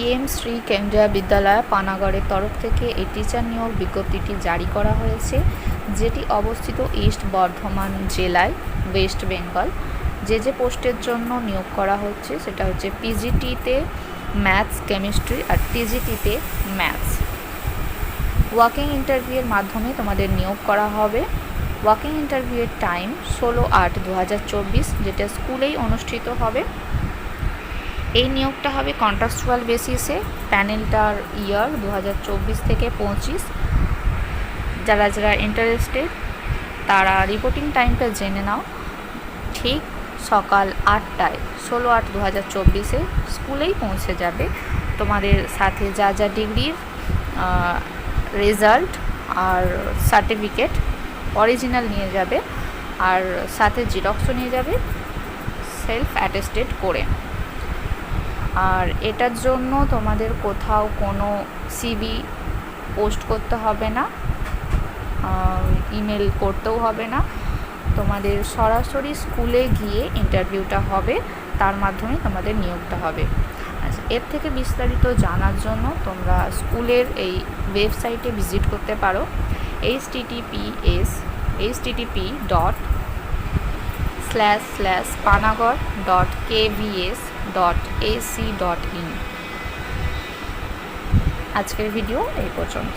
PM Shri কেন্দ্রীয় বিদ্যালয় পানাগড়ের তরফ থেকে এই টিচার নিয়োগ বিজ্ঞপ্তিটি জারি করা হয়েছে, যেটি অবস্থিত ইস্ট বর্ধমান জেলায়, ওয়েস্ট বেঙ্গল। যে পোস্টের জন্য নিয়োগ করা হচ্ছে সেটা হচ্ছে পিজিটিতে ম্যাথস কেমিস্ট্রি আর টিজিটিতে ম্যাথস। ওয়াকিং ইন্টারভিউয়ের মাধ্যমে তোমাদের নিয়োগ করা হবে। ওয়াকিং ইন্টারভিউয়ের টাইম 16/8/2024, যেটা স্কুলেই অনুষ্ঠিত হবে। এই নিয়োগটা হবে কন্ট্রাকচুয়াল বেসিসে। প্যানেলটার ইয়ার 2024 থেকে 25। যারা যারা ইন্টারেস্টেড তারা রিপোর্টিং টাইমটা জেনে নাও। ঠিক সকাল 8টায় 16/8/2024 স্কুলেই পৌঁছে যাবে। তোমাদের সাথে যা যা ডিগ্রির রেজাল্ট আর সার্টিফিকেট অরিজিনাল নিয়ে যাবে, আর সাথে জেরক্সও নিয়ে যাবে সেলফ অ্যাটেস্টেড করে। আর এটার জন্য তোমাদের কোথাও কোনো সিভি পোস্ট করতে হবে না, ইমেল করতেও হবে না। তোমাদের সরাসরি স্কুলে গিয়ে ইন্টারভিউটা হবে, তার মাধ্যমে তোমাদের নিয়োগটা হবে। আচ্ছা, এর থেকে বিস্তারিত জানার জন্য তোমরা স্কুলের এই ওয়েবসাইটে ভিজিট করতে পারো, https://panagarh.kvs.ac.in। আজকের ভিডিও এই পর্যন্ত।